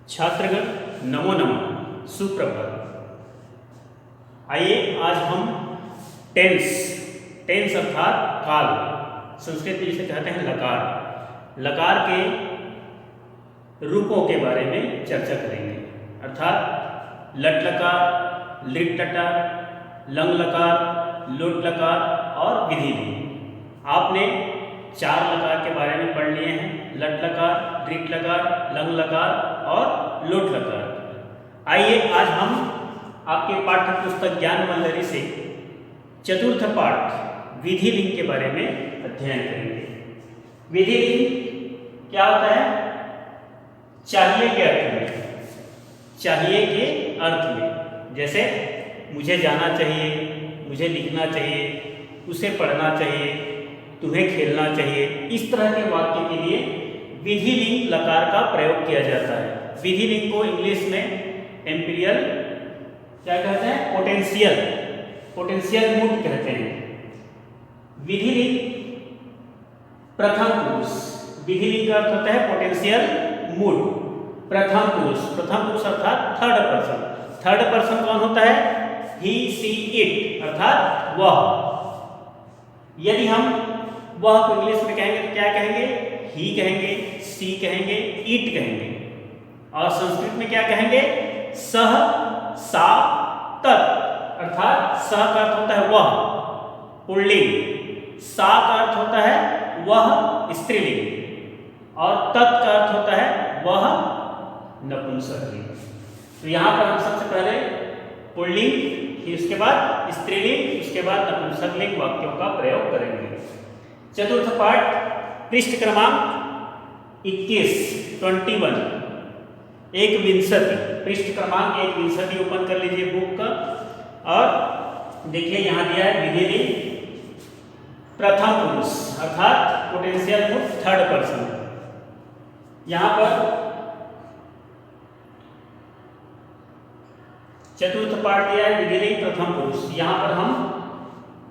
छात्रगण नमो नमः, सुप्रभात। आइए आज हम टेंस अर्थात काल, संस्कृत में जिसे कहते हैं लकार के रूपों के बारे में चर्चा करेंगे। अर्थात लट लकार, लिट लकार, लंग लकार, लोट लकार और विधि लिंग। आपने 4 लकार के बारे में पढ़ लिए हैं, लट लकार, दृट लकार, लंग लकार और लोट लकार। आइए आज हम आपके पाठ्य पुस्तक ज्ञान मंजरी से चतुर्थ पाठ विधि लिंग के बारे में अध्ययन करेंगे। विधि लिंग क्या होता है? चाहिए के अर्थ में, चाहिए के अर्थ में, जैसे मुझे जाना चाहिए, मुझे लिखना चाहिए, उसे पढ़ना चाहिए, तुम्हें खेलना चाहिए। इस तरह के वाक्य के लिए विधि लिंग लकार का प्रयोग किया जाता है। विधि लिंग को इंग्लिश में एम्पीरियल क्या कहते हैं? पोटेंशियल मूड कहते हैं। विधि लिंग प्रथम पुरुष, विधि लिंग का अर्थ होता है पोटेंशियल मूड, प्रथम पुरुष अर्थात थर्ड पर्सन कौन होता है? ही, सी, इट अर्थात वह। यदि हम वह को इंग्लिश में कहेंगे तो क्या कहेंगे? ही कहेंगे, सी कहेंगे, इट कहेंगे। और संस्कृत में क्या कहेंगे? सह, सा, तत् अर्थात सह का अर्थ होता है वह, पुल्लिंग, सा का अर्थ होता है वह, स्त्रीलिंग, और तत् का अर्थ होता है वह, नपुंसकलिंग। तो यहाँ पर हम सबसे पहले पुल्लिंग, फिर उसके बाद स्त्रीलिंग, उसके बाद नपुंसकलिंग वाक्यों का प्रयोग करेंगे। चतुर्थ पाठ पृष्ठ क्रमांक 21 पृष्ठ क्रमांक 21 ओपन कर लीजिए बुक का, और देखिए यहाँ दिया है विधि लिंग प्रथम पुरुष अर्थात पोटेंशियल मूड थर्ड पर्सन। यहाँ पर चतुर्थ पाठ दिया है विधि लिंग प्रथम पुरुष। यहाँ पर हम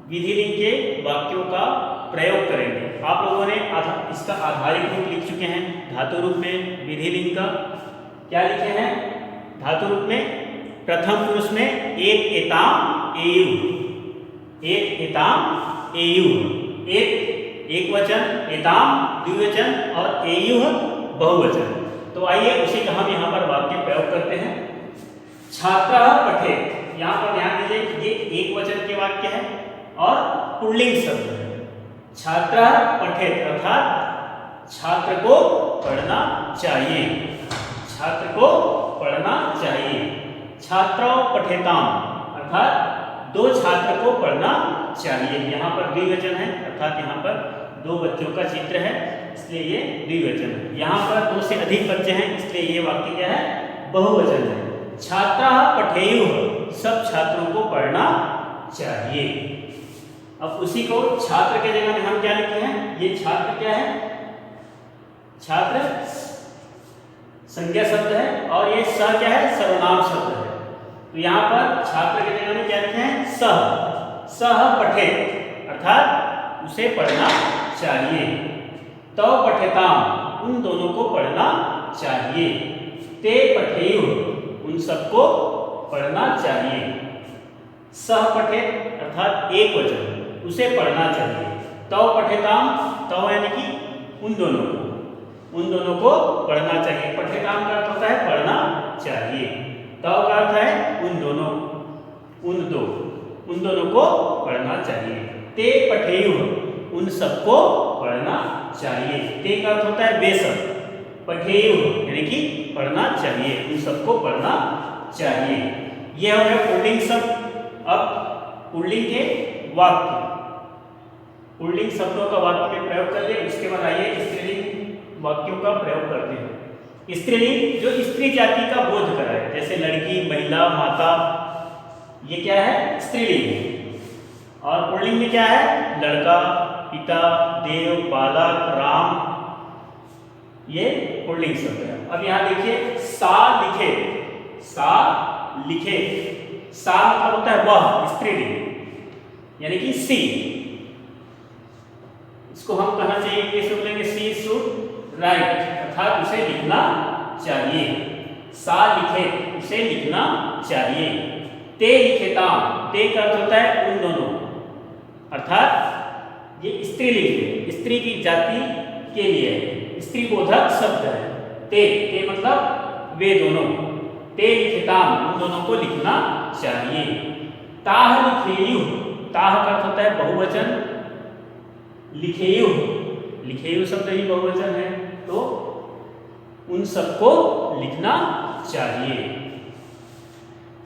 विधि लिंग के वाक्यों का प्रयोग करेंगे। आप लोगों ने इसका आधारित रूप लिख चुके हैं धातु रूप में। विधि लिंग का क्या लिखे हैं धातु रूप में? प्रथम पुरुष में एक एताम एयु, एक वचन एताम द्विवचन और एयु बहुवचन। तो आइए उसी का हम यहाँ पर वाक्य प्रयोग करते हैं। छात्रः पठेत, यहाँ पर ध्यान दीजिए ये एक वचन के वाक्य है और पुल्लिंग शब्द है। छात्रः पठेत अर्थात छात्र को पढ़ना चाहिए, छात्र को पढ़ना चाहिए। छात्रौ पठेताम अर्थात 2 छात्र को पढ़ना चाहिए। यहाँ पर द्विवचन है अर्थात यहाँ पर 2 बच्चों का चित्र है, इसलिए ये द्विवचन है। यहाँ पर 2 से अधिक बच्चे हैं, इसलिए ये वाक्य क्या है? बहुवचन है। छात्राः पठेयुः, सब छात्रों को पढ़ना चाहिए। अब उसी को छात्र के जगह में हम क्या लिखे हैं? ये छात्र क्या है? छात्र संज्ञा शब्द है और ये स क्या है? सर्वनाम शब्द है। तो यहाँ पर छात्र के जगह में क्या लिखे हैं? सह पठेत अर्थात उसे पढ़ना चाहिए। तौ पठेताम, उन दोनों को पढ़ना चाहिए। ते पठेयुः, उन सबको पढ़ना चाहिए। सह पठेत अर्थात एक वचन, उसे पढ़ना चाहिए। तौ पठेताम, तौ यानी कि उन दोनों को पढ़ना चाहिए। पठेताम का अर्थ होता है पढ़ना चाहिए। तौ का अर्थ है उन दोनों को पढ़ना चाहिए। ते पठेयुः, उन सबको पढ़ना चाहिए। ते का अर्थ होता है वे सब, पठेयुः यानी कि पढ़ना चाहिए, उन सबको पढ़ना चाहिए। यह हो गया पुल्लिंग शब्द। अब पुल्लिंग के वाक्य, पुल्लिंग शब्दों का वाक्य में प्रयोग कर ले। उसके बाद आइए स्त्रीलिंग वाक्यों का प्रयोग करते हैं। स्त्रीलिंग जो स्त्री जाति का बोध कराए, जैसे लड़की, महिला, माता, ये क्या है? स्त्रीलिंग। और पुल्लिंग में क्या है? लड़का, पिता, देव, बालक, राम, ये पुल्लिंग शब्द है। अब यहाँ देखिए सा लिखे, सा मतलब होता है वह, स्त्रीलिंग यानी कि सी। इसको हम कहना चाहिए इंग्लिश में बोलेंगे सी शुड राइट अर्थात उसे लिखना चाहिए। सा लिखे उसे लिखना चाहिए। ते लिखेताम, ते का अर्थ होता है उन दोनों, अर्थात ये स्त्रीलिंग है, स्त्री की जाति के लिए स्त्री बोधक शब्द है। ते मतलब वे दोनों, ते लिखेताम उन दोनों को लिखना चाहिए। ताह लिखेयु, ताह का अर्थ होता है बहुवचन, लिखेयु, लिखेयु शब्द ही बहुवचन है, तो उन सबको लिखना चाहिए।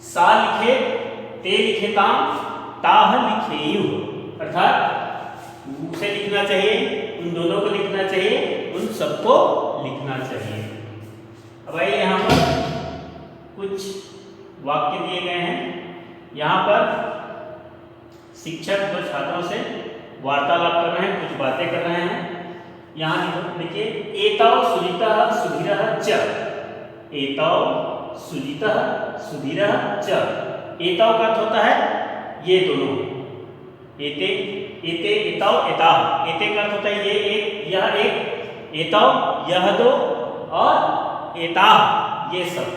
सा लिखे, ते लिखेताम, ताह लिखेयु, अर्थात उसे लिखना चाहिए, उन दोनों को लिखना चाहिए, उन सबको लिखना चाहिए। अब आइए यहाँ पर कुछ वाक्य दिए गए हैं। यहाँ पर शिक्षक जो छात्रों से वार्तालाप कर रहे हैं, कुछ बातें कर रहे हैं। यहाँ देखिए, एताव सुजितः सुधीरः च, एताव सुजितः सुधीरः च। एताव का अर्थ होता है ये दोनों, एते, एते, एताव, एताह। एते का अर्थ होता है ये एक, यह एक, एताव यह दो, और एताह ये सब।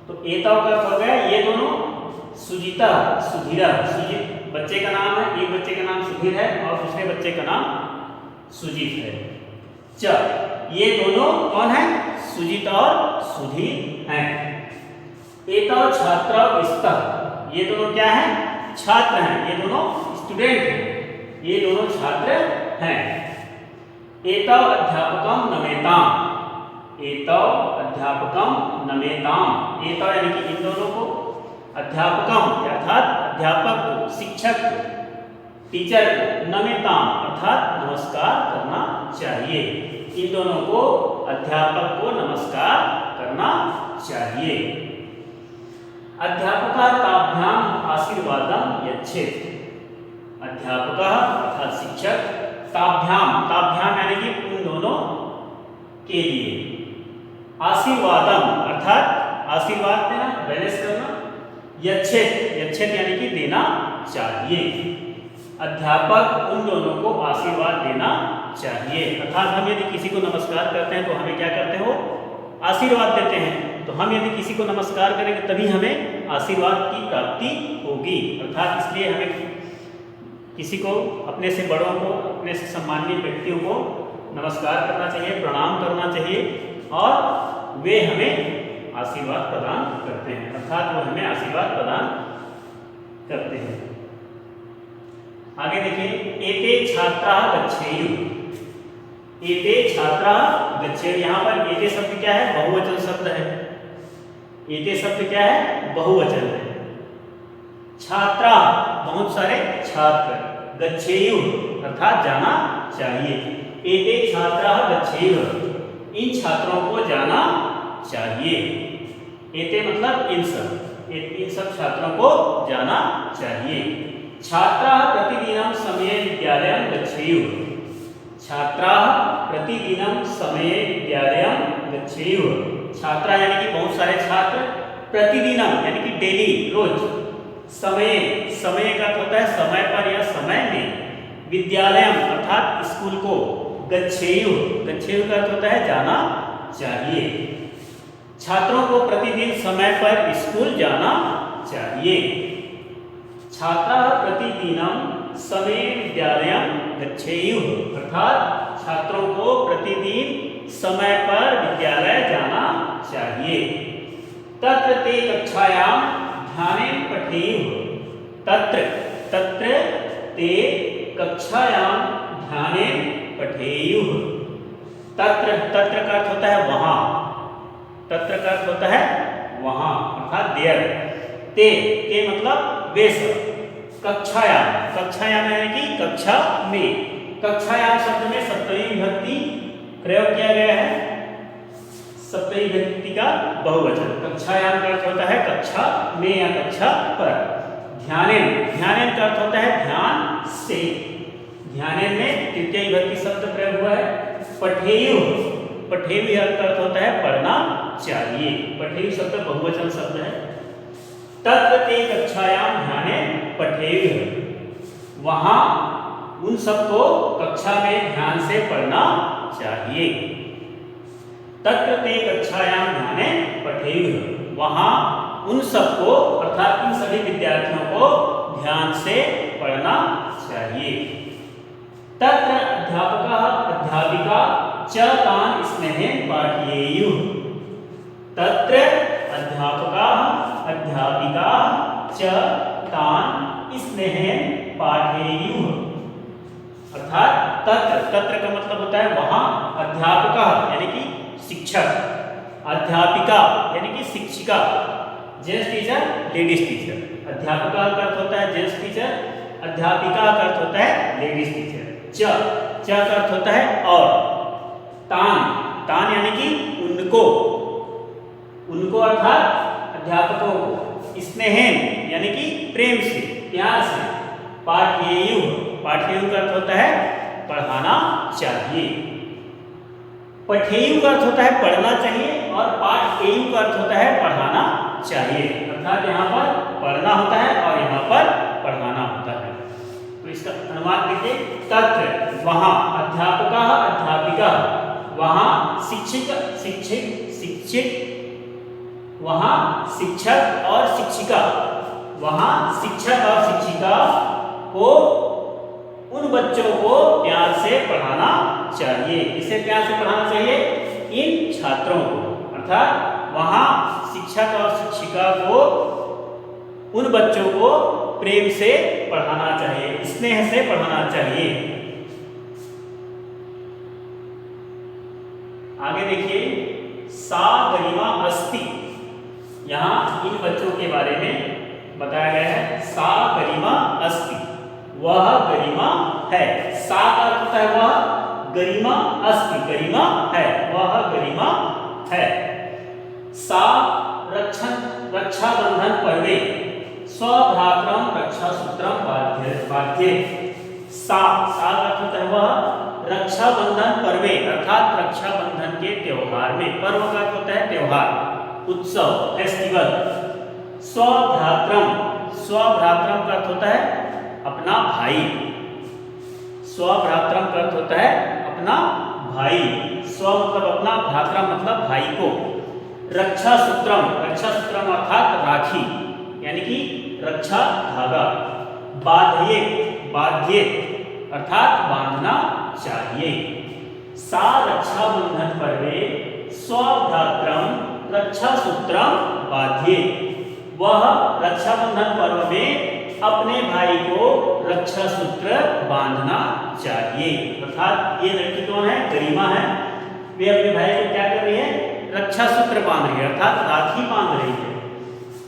तो एताव का अर्थ हो गया ये दोनों, सुजिता सुधीरा, सुजित बच्चे का नाम है, एक बच्चे का नाम सुधीर है और दूसरे बच्चे का नाम सुजीत है। च, ये दोनों कौन है? सुजीत और सुधीर हैं। एताव छात्र स्तः, ये दोनों क्या है? छात्र हैं, ये दोनों स्टूडेंट हैं, ये दोनों छात्र हैं। एताव अध्यापकम नमेताम, एताव अध्यापकम नमेताम, एताव यानी कि इन दोनों को, अध्यापकम अर्थात अध्यापक को, शिक्षक को, टीचर को, नमेताम अर्थात नमस्कार करना चाहिए। इन दोनों को, अध्यापक को नमस्कार करना चाहिए। अध्यापकः ताभ्याम आशीर्वादम यच्छेत्, अध्यापकः अर्थात शिक्षक, ताभ्याम, ताभ्याम यानी कि उन दोनों के लिए, आशीर्वादम अर्थात आशीर्वाद देना, बैलेंस करना, यच्छेत्, यच्छेत् यानी कि देना चाहिए। अध्यापक उन दोनों को आशीर्वाद देना चाहिए, अर्थात हम यदि किसी को नमस्कार करते हैं तो हमें क्या करते हो? आशीर्वाद देते हैं। तो हम यदि किसी को नमस्कार करेंगे तभी हमें आशीर्वाद की प्राप्ति होगी। अर्थात इसलिए हमें किसी को, अपने से बड़ों को, अपने से सम्माननीय व्यक्तियों को नमस्कार करना चाहिए, प्रणाम करना चाहिए, और वे हमें आशीर्वाद प्रदान करते हैं, अर्थात वो हमें आशीर्वाद प्रदान करते हैं। आगे देखिए, एते छात्राः गच्छेयुः, एते छात्राः गच्छेयुः। यहाँ पर एते शब्द क्या है? बहुवचन शब्द है। एते शब्द क्या है? बहुवचन है। छात्रा बहुत सारे छात्र, गच्छेयुः अर्थात जाना चाहिए। एते छात्राः गच्छेयुः, इन छात्रों को जाना चाहिए। एते मतलब इन सब छात्रों को जाना चाहिए। छात्राः प्रतिदिनं समये विद्यालयं गच्छेयुः, छात्राः प्रतिदिनं समये विद्यालयं गच्छेयुः। छात्रा यानी कि बहुत सारे छात्र, प्रतिदिनं यानी कि डेली, रोज, समय, समय का अर्थ होता है समय पर या समय में, विद्यालयम अर्थात स्कूल को, गच्छेयुः, गच्छेयुः का अर्थ होता है जाना चाहिए। छात्रों को प्रतिदिन समय पर स्कूल जाना चाहिए। छात्राः प्रतिदिनं समये विद्यालयं गच्छेयुः, अर्थात छात्रों को प्रतिदिन समय पर विद्यालय जाना चाहिए। तत्र ते कक्षायां ध्यानेन पठेयुः, तत्र, तत्र ते कक्षायां ध्यानेन पठेयुः। तत्र, तत्र का अर्थ होता है वहाँ, तत्र का अर्थ होता है वहाँ, अर्थात देयर। ते मतलब वे सब, कक्षायाम, कक्षायाम यानी कि कक्षा में, कक्षायाम शब्द में सप्तमी विभक्ति प्रयोग किया गया है, सप्तमी विभक्ति का बहुवचन। कक्षायाम का अर्थ होता है कक्षा में या कक्षा पर। ध्यानेन, ध्यानेन का अर्थ होता है ध्यान से, ध्यानेन में तृतीय विभक्ति शब्द प्रयोग हुआ है। पठेयुः, पठेयुः का अर्थ होता है पढ़ना चाहिए, पठेयुः शब्द बहुवचन शब्द है। तत्र ते कक्षायां ध्यानेन पठेयुः, वहाँ उन सबको कक्षा में ध्यान से पढ़ना चाहिए। तत्र ते कक्षायां ध्याने पठेयुः, वहाँ उन सबको अर्थात इन सभी विद्यार्थियों को ध्यान से पढ़ना चाहिए। तत्र अध्यापकः अध्यापिका च तान् स्नेहेन पाठयेयुः, तत्र अध्यापकाः अध्यापिकाः च तान् स्नेहेन पाठयेयुः, अर्थात तत्र का मतलब होता है वहाँ, अध्यापकः यानी कि शिक्षक, अध्यापिका यानी कि शिक्षिका, जेंट्स टीचर लेडीज टीचर, अध्यापिका का अर्थ होता है जेंट्स टीचर, अध्यापिका का अर्थ होता है लेडीज टीचर, च का अर्थ होता है और, तान यानी कि उनको अर्थात अध्यापकों को, स्नेहन यानी कि प्रेम से प्यार से, पाठयेयुः का अर्थ होता है पढ़ाना चाहिए, पठेयु का अर्थ होता है पढ़ना चाहिए और पाठेयु का अर्थ होता है पढ़ाना चाहिए, अर्थात यहाँ पर पढ़ना होता है और यहाँ पर पढ़ाना होता है। तो इसका अनुवाद देखिए, तत्र वहाँ, अध्यापका अध्यापिका, वहाँ शिक्षक वहाँ शिक्षक और शिक्षिका, वहाँ शिक्षक और शिक्षिका को उन बच्चों को प्यार से पढ़ाना चाहिए। इसे प्यार से पढ़ाना चाहिए इन छात्रों को, अर्थात वहाँ शिक्षक और शिक्षिका को उन बच्चों को प्रेम से पढ़ाना चाहिए, स्नेह से पढ़ाना चाहिए। आगे देखिए, सा गरिमा अस्ति, यहाँ इन बच्चों के बारे में बताया गया है। सा गरिमा अस्ति, वह गरिमा है। सा का अर्थ होता है वह, गरिमा अस्ति गरिमा है, वह गरिमा है। सा रक्षाबंधन पर्वे स्वभ्रातरम रक्षासूत्रम बाध्ये। सा का अर्थ होता है वह रक्षाबंधन पर्वे अर्थात रक्षाबंधन के त्योहार में, पर्व का अर्थ होता है त्योहार, उत्सव, फेस्टिवल। स्वभ्रातरम का अर्थ होता है अपना भाई, स्वभ्रातरम का अर्थ होता है अपना भाई, स्व मतलब अपना, भ्रातरम मतलब भाई को। रक्षासूत्रम अर्थात राखी यानी कि रक्षा धागा। बाध्य अर्थात बांधना चाहिए। सा रक्षाबंधन पर्वे स्वभ्रातरम रक्षासूत्रम बाध्ये, वह रक्षाबंधन पर्व में अपने भाई को रक्षा सूत्र बांधना चाहिए। अर्थात ये लड़की कौन है? गरिमा है। वे अपने भाई को क्या कर रही है? रक्षा सूत्र बांध रही है, अर्थात राखी बांध रही है।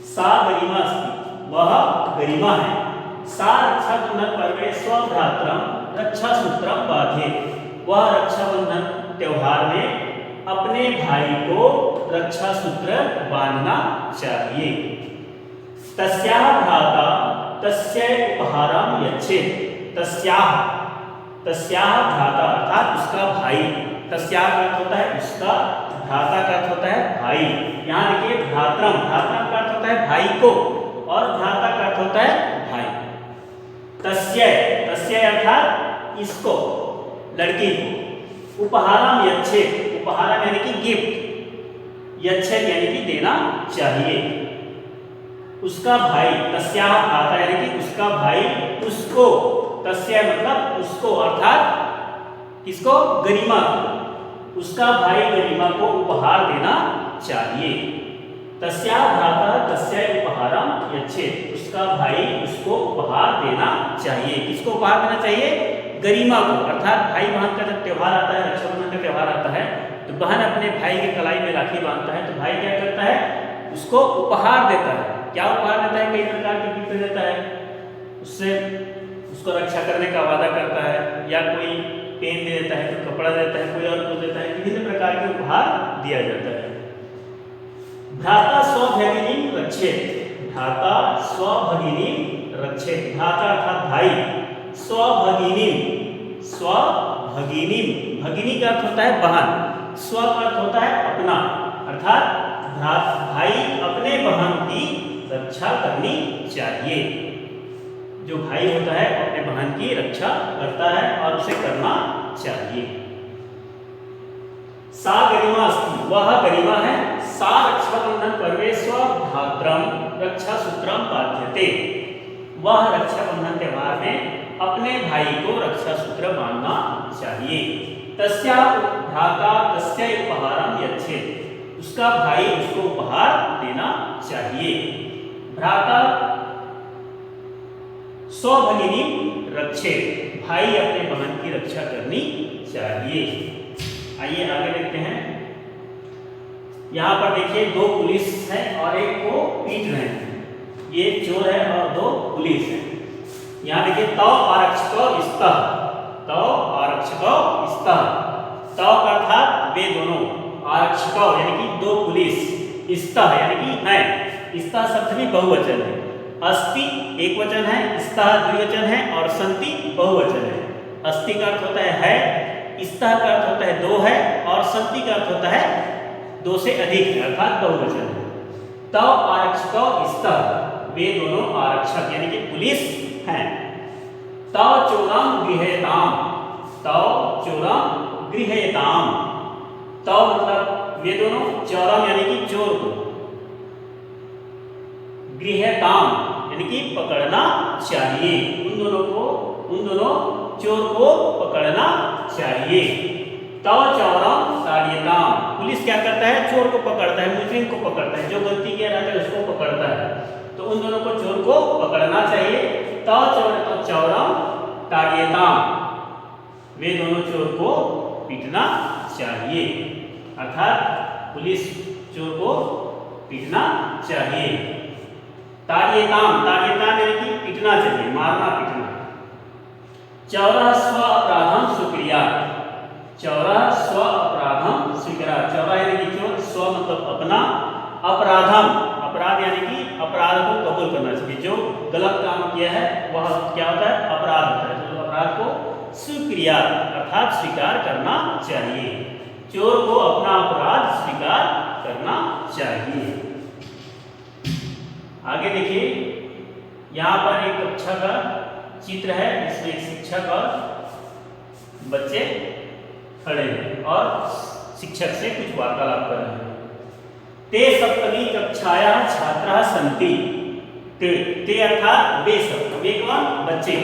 सा गरिमा अस्ति, वह गरिमा है। सा रक्षाबंधन पर्वे स्वभ्रातरम रक्षा सूत्रम बाध्ये, वह रक्षाबंधन त्योहार में अपने भाई को रक्षा सूत्र बांधना चाहिए। तस्याः भ्राता तस्य उपहारं यच्छेत्, तस्याः भ्राता अर्थात उसका भाई, तस्याः का अर्थ होता है उसका, भ्राता का अर्थ होता है भाई। यहाँ देखिए भ्रातरम का अर्थ होता है भाई को और भ्राता का अर्थ होता है भाई। तस्य अर्थात इसको, लड़की को। उपहारम यच्छेत्, उपहारम यानी कि गिफ्ट, यच्छेत् यानी कि देना चाहिए। उसका भाई, तस्याः भ्राता यानी कि उसका भाई उसको, तस्य मतलब उसको अर्थात किसको? गरिमा, उसका भाई गरिमा को उपहार देना चाहिए। तस्याः भ्राता तस्य उपहारम यच्छेत्, उसका भाई उसको उपहार देना चाहिए। किसको उपहार देना चाहिए? गरिमा को। अर्थात भाई बहन का जब त्योहार आता है, रक्षाबंधन का त्योहार आता है, तो बहन अपने भाई के कलाई में राखी बांधता है, तो भाई क्या करता है? उसको उपहार देता है। क्या उपहार देता है? कई प्रकार के गिफ्ट देता है, उससे उसको रक्षा करने का वादा करता है, या कोई पेन दे देता है, कोई कपड़ा देता है, कोई और कुछ देता है, विभिन्न प्रकार के उपहार दिया जाता है। भ्राता स्वभगिनी रक्षेत्, भ्राता स्वभगिनी रक्षेत्, भ्राता अर्थात भाई, स्वभगिनी भगिनी का अर्थ होता है बहन, स्व का अर्थ होता है अपना, अर्थात भाई अपने बहन की रक्षा करनी चाहिए। जो भाई होता है अपने बहन की रक्षा करता है और उसे करना चाहिए। सा गरिमा अस्ति, वह गरिमा है। सा रक्षाबंधन पर्वे स्वभ्रातरं रक्षासूत्रं बाध्यते, वह रक्षाबंधन त्योहार में अपने भाई को रक्षा सूत्र बांधना चाहिए। तस्या भ्राता तस्यै उपहारं यच्छेत्, उसका भाई उसको उपहार देना चाहिए। भ्राता स्वभगिनी रक्षेत्, भाई अपने बहन की रक्षा करनी चाहिए। आइए आगे देखते हैं। यहाँ पर देखिए दो पुलिस है और एक को पीट रहे हैं, ये चोर है और दो पुलिस है। यहाँ देखिए तौ आरक्षको स्तः, तौ आरक्षको स्तः, तौ का अर्थात वे दोनों, आरक्षको यानी कि दो पुलिस, स्तः यानी कि है, स्तः शब्द भी बहुवचन है। अस्ति एक वचन है, स्तः द्विवचन है और सन्ति बहुवचन है। अस्ति का अर्थ होता है, स्तः का अर्थ होता है दो है और सन्ति का अर्थ होता है दो से अधिक है, अर्थात बहुवचन है। तौ आरक्षको स्तः, वे दोनों आरक्षक यानी कि पुलिस हैं। तौ चोरं गृह्यताम्, तौ चोरं गृह्यताम्, तौ मतलब वे दोनों, चोरम यानी कि चोर को, गृह्यताम् यानी कि पकड़ना चाहिए, उन दोनों को, उन दोनों चोर को पकड़ना चाहिए। तौ चोरं ताड़येताम्, पुलिस क्या करता है, चोर को पकड़ता है, मुजरिम को पकड़ता है, जो गलती किया रहता है उसको पकड़ता है, तो उन दोनों को, चोर को पकड़ना चाहिए। तौ चोरं ताड़येताम्, वे दोनों चोर को पीटना चाहिए, अर्थात पुलिस चोर को पीटना चाहिए। ताड़येताम्, ताड़येताम् यानी कि पीटना चाहिए, मारना पीटना। चौरः स्व अपराधं स्वीकुर्यात्, चौरः स्व अपराधं स्वीकुर्यात्, चौरः यानी कि चोर, स्व मतलब अपना, अपराधम, अपराध यानी कि अपराध को कबूल करना चाहिए, जो गलत काम किया है वह क्या होता है, अपराध होता है, तो अपराध को स्वीकुर्यात् अर्थात स्वीकार करना चाहिए, चोर को अपना अपराध स्वीकार करना चाहिए। आगे देखिए, यहाँ पर एक कक्षा का चित्र है, इसमें एक शिक्षक और बच्चे खड़े हैं और शिक्षक से कुछ वार्तालाप कर रहे हैं। ते सप्तमी कक्षायाः छात्राः सन्ति, ते अर्थात वे सब, वे कौन, बच्चे,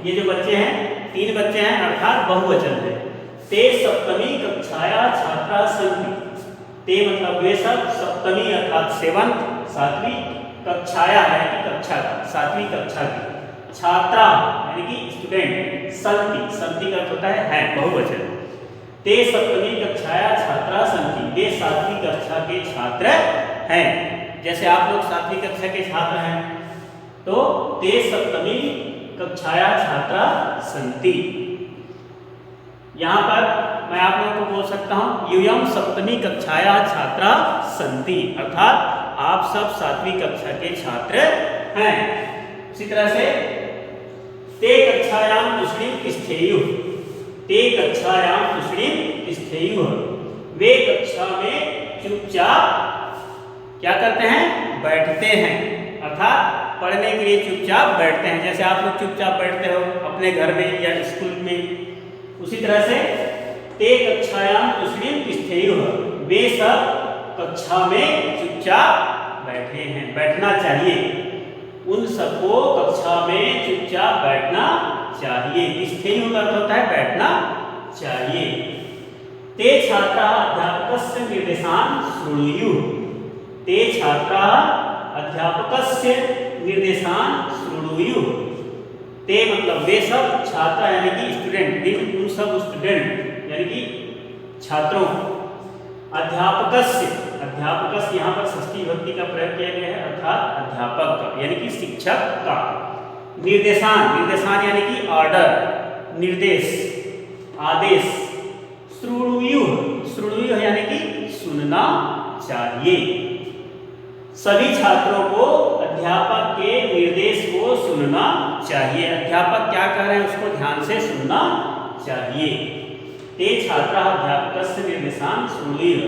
ये जो बच्चे हैं तीन बच्चे हैं अर्थात बहुवचन है। ते सप्तमी कक्षायाः छात्राः सन्ति, ते मतलब वे सब, सप्तमी अर्थात सेवंथ, सातवीं, कक्षाया है कि कक्षा, सातवीं कक्षा की, छात्रा यानी कि स्टूडेंट, सन्ति, सन्ति का अर्थ होता है बहुवचन। ते सप्तमी कक्षाया छात्रा सन्ति, वे सातवीं कक्षा के छात्र हैं। जैसे आप लोग सातवीं कक्षा के छात्र हैं, तो ते सप्तमी कक्षाया छात्रा सन्ति। यहाँ पर मैं आप लोगों को बोल सकता हूँ, यूयं सप्तमी कक्षाया छात्रा सन्ति, अर्थात आप सब सातवीं कक्षा के छात्र हैं। इसी तरह से ते कक्षायां तुष्णीं तिष्ठेयुः, ते कक्षायां तुष्णीं तिष्ठेयुः, वे कक्षा में चुपचाप क्या करते हैं, बैठते हैं, अर्थात पढ़ने के लिए चुपचाप बैठते हैं। जैसे आप लोग चुपचाप बैठते हो अपने घर में या स्कूल में, उसी तरह से ते कक्षायां तुष्णीं तिष्ठेयुः, वे सब कक्षा में चुपचाप बैठे हैं, बैठना चाहिए, उन सबको कक्षा में चुपचाप बैठना चाहिए। तिष्ठेयुः का अर्थ होता है बैठना चाहिए। ते छात्राः अध्यापकस्य निर्देशान् शृणुयुः, ते छात्राः अध्यापकस्य निर्देशान् शृणुयुः, ते मतलब वे सब, छात्र यानी कि स्टूडेंट, उन सब स्टूडेंट यानी कि छात्रों, अध्यापकस्य, अध्यापकस्य यहाँ पर षष्ठी विभक्ति का प्रयोग किया गया है, अर्थात अध्यापक का यानी कि शिक्षक का। निर्देशान, निर्देशान यानी कि ऑर्डर, निर्देश, आदेश। श्रुणुयुः, श्रुणुयुः यानी कि सुनना चाहिए। सभी छात्रों को अध्यापक के निर्देश को सुनना चाहिए, अध्यापक क्या कह रहे हैं उसको ध्यान से सुनना चाहिए। ते छात्राः अध्यापकस्य निर्देशान् शृणुयुः,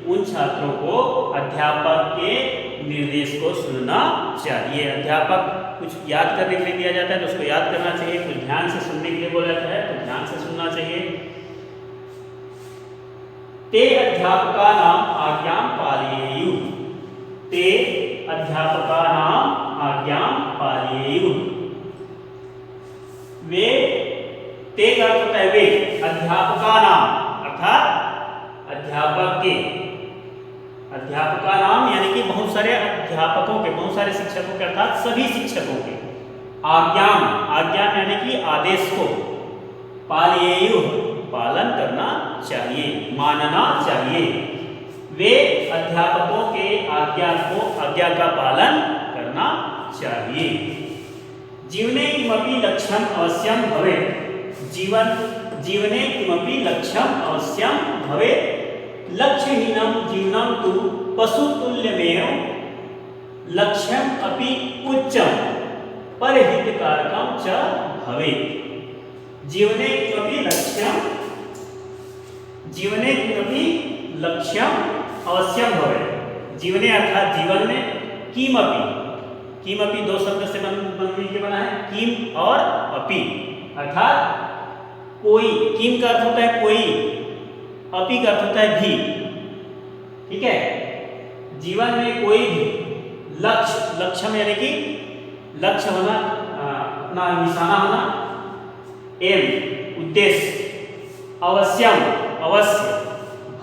उन छात्रों को अध्यापक के निर्देश को सुनना चाहिए। अध्यापक कुछ याद करने के लिए दिया जाता है तो उसको याद करना चाहिए, कुछ ध्यान से सुनने के लिए बोला जाता है तो ध्यान से सुनना चाहिए। ते अध्यापकानां आज्ञां पालयेयुः। ते अध्यापकानां आज्ञां पालयेयुः। वे, ते का अर्थ होता है वे, अध्यापकानां अर्थात अध्यापक के, अध्यापकानां यानी कि बहुत सारे अध्यापकों के, बहुत सारे शिक्षकों के अर्थात सभी शिक्षकों के, आज्ञां, आज्ञा यानी कि आदेश को, पालयेयुः पालन करना चाहिए, मानना चाहिए। वे अध्यापकों के आज्ञा का पालन करना चाहिए। जीवने किमपि लक्ष्यम अवश्यम भवेत्। जीवने किमपि लक्ष्यम अवश्यम भवेत्। लक्ष्यहीनं जीवनं तु पशुतुल्यमेव। लक्ष्यम अपि उच्चं परहितकारकं च भवेत्। जीवने किमपि लक्ष्यम अवश्यम भवेत्। जीवने अर्थात जीवन में, किमपि दो शब्द से बना है, किम और अपि अर्थात कोई, किम का अर्थ होता है कोई, अपि का अर्थ होता है भी। ठीक है, जीवन में कोई भी लक्ष्य यानी कि लक्ष्य होना, अपना निशाना होना, एम उद्देश्य, अवश्यम अवश्य,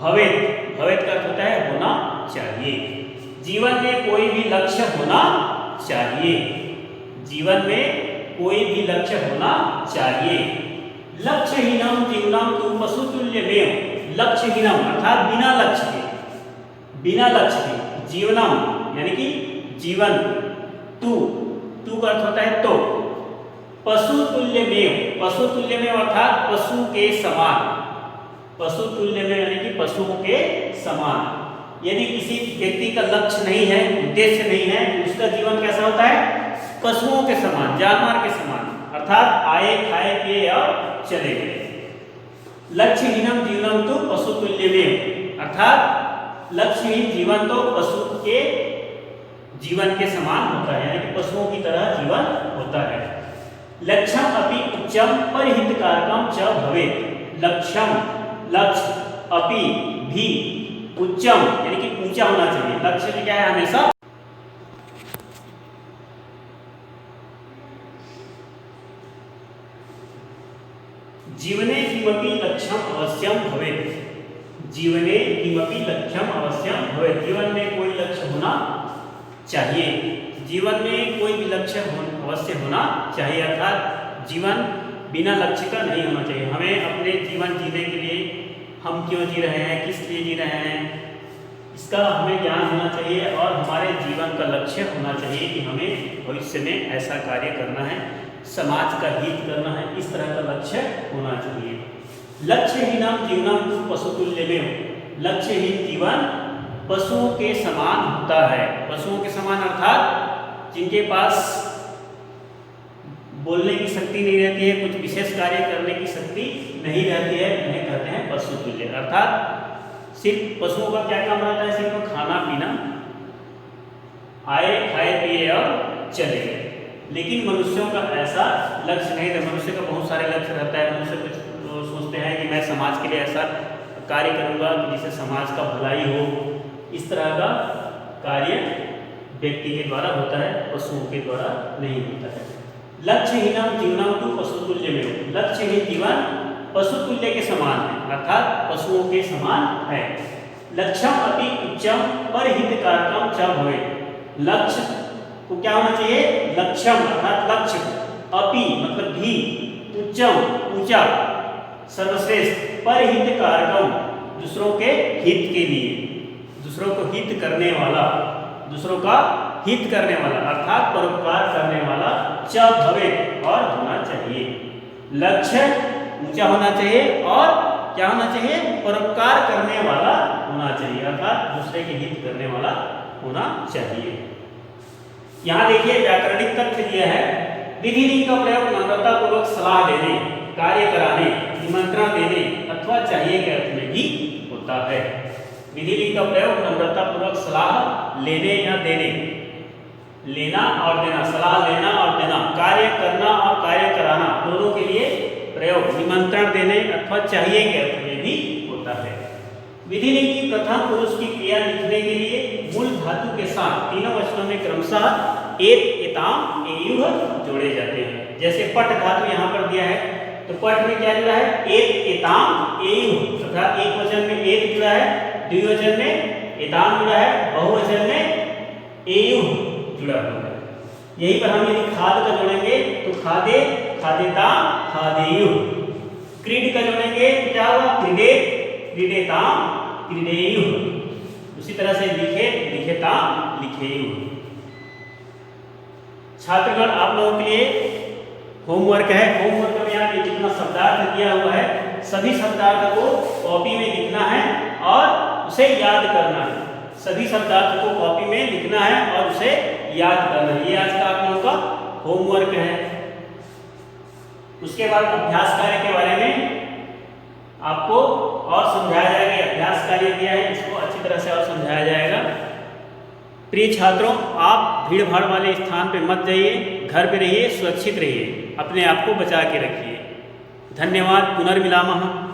भवेत् का अर्थ होता है होना चाहिए। जीवन में कोई भी लक्ष्य होना चाहिए। जीवन में कोई भी लक्ष्य होना चाहिए। लक्ष्यहीनं जीवनं तु पशुतुल्यमेव। लक्ष्यहीनं अर्थात बिना लक्ष्य के जीवनम यानी कि जीवन, तू का अर्थ होता है तो, पशुतुल्यमेव अर्थात पशु के समान, पशुतुल्यमेव यानी कि पशुओं के समान। यदि किसी व्यक्ति का लक्ष्य नहीं है, उद्देश्य नहीं है, उसका जीवन कैसा होता है? पशुओं के समान, जानवर के समान, अर्थात आए खाए पिए और चले गए। लक्ष्यहीनम जीवनम तो पशुतुल्यमेव अर्थात लक्ष्यहीन जीवन तो पशु के जीवन के समान होता है, यानी कि पशुओं की तरह जीवन होता है। लक्ष्यम अपि उच्चम परिहितकारकम च भवेत्। लक्ष्य अपि भी उच्चम यानी कि ऊंचा होना चाहिए। लक्ष्य में क्या है? हमेशा जीवने किमपि लक्ष्यम अवश्यम भवेत्। जीवने किमपि लक्ष्यम अवश्यम भवेत्। जीवन में कोई लक्ष्य होना चाहिए। जीवन में कोई भी लक्ष्य अवश्य होना चाहिए, अर्थात जीवन बिना लक्ष्य का नहीं होना चाहिए। हमें अपने जीवन जीने के लिए हम क्यों जी रहे हैं, किस लिए जी रहे हैं, इसका हमें ज्ञान होना चाहिए और हमारे जीवन का लक्ष्य होना चाहिए कि हमें भविष्य में ऐसा कार्य करना है, समाज का हित करना है, इस तरह का लक्ष्य होना चाहिए। लक्ष्यहीनम जीवनम तु पशुतुल्यमेव। लक्ष्यहीन जीवन पशुओं के समान होता है। पशुओं के समान अर्थात जिनके पास बोलने की शक्ति नहीं रहती है, कुछ विशेष कार्य करने की शक्ति नहीं रहती है, उन्हें कहते हैं पशुतुल्य। अर्थात सिर्फ पशुओं का क्या काम रहता है? सिर्फ खाना पीना, आए खाए पिए और चले गए। लेकिन मनुष्यों का ऐसा लक्ष्य नहीं रहता। मनुष्य का बहुत सारे लक्ष्य रहता है। मनुष्य कुछ सोचते हैं कि मैं समाज के लिए ऐसा कार्य करूँगा जिससे समाज का भलाई हो। इस तरह का कार्य व्यक्ति के द्वारा होता है, पशुओं के द्वारा नहीं होता है। लक्ष्यहीनम जीवनम तु पशुतुल्यमेव। लक्ष्यहीन जीवन पशुतुल्य के समान है, अर्थात पशुओं के समान है। लक्ष्यम अपि उच्चम परिहितकारकम च भवेत्। लक्ष्य को क्या होना चाहिए? लक्ष्यम अर्थात लक्ष्य, अपि मतलब भी, उच्चम ऊंचा, सर्वश्रेष्ठ, परिहितकारकम दूसरों के हित के लिए, दूसरों को हित करने वाला, दूसरों का हित करने वाला अर्थात परोपकार करने वाला च भवेत् और होना चाहिए। लक्ष्य ऊंचा होना चाहिए और क्या होना चाहिए? परोपकार करने वाला होना चाहिए, अर्थात दूसरे के हित करने वाला होना चाहिए। यहाँ देखिए व्याकरणिक तथ्य दिया है। विधि लिंग का प्रयोग नम्रता पूर्वक सलाह देने, कार्य कराने, निमंत्रण देने अथवा चाहिए के अर्थ में भी होता है। विधि लिंग का प्रयोग नम्रता पूर्वक सलाह लेने या देने, लेना और देना, सलाह लेना और देना, कार्य करना और कार्य कराना दोनों के लिए प्रयोग निमंत्रण देने अथवा चाहिए के अर्थ में भी होता है। विधिलिंग की प्रथम पुरुष की क्रिया लिखने के लिए मूल धातु के साथ तीनों वचनों में क्रमशः एत, एताम, एयुः जोड़े जाते हैं। जैसे पट धातु यहाँ पर दिया है, तो पट में क्या जुड़ा है? एत, एताम, एयुः, अर्थात एक वचन में एत जुड़ा है, द्विवचन में एताम जुड़ा है, बहुवचन में एयुः जुड़ा हुआ है। यही पर हम यदि खाद का जोड़ेंगे तो खादे, खादेताम, खादेयुः। क्रीड का जोड़ेंगे तो क्या हुआ? क्रीडेत, क्रीडेताम, क्रीडेयुः। उसी तरह से लिखे, लिखेताम, लिखेयुः। छात्रगण, आप लोगों के लिए होमवर्क है। होमवर्क में यहाँ पे जितना शब्दार्थ दिया हुआ है, सभी शब्दार्थ को कॉपी में लिखना है और उसे याद करना है। सभी शब्दार्थ को कॉपी में लिखना है और उसे याद करना है। ये आज का आप लोगों का होमवर्क है। उसके बाद अभ्यास कार्य के बारे में आपको और समझाया जाएगा। अभ्यास कार्य दिया है, इसको अच्छी तरह से और समझाया जाएगा। प्रिय छात्रों, आप भीड़ भाड़ वाले स्थान पे मत जाइए, घर पे रहिए, सुरक्षित रहिए, अपने आप को बचा के रखिए। धन्यवाद। पुनर्मिलामः।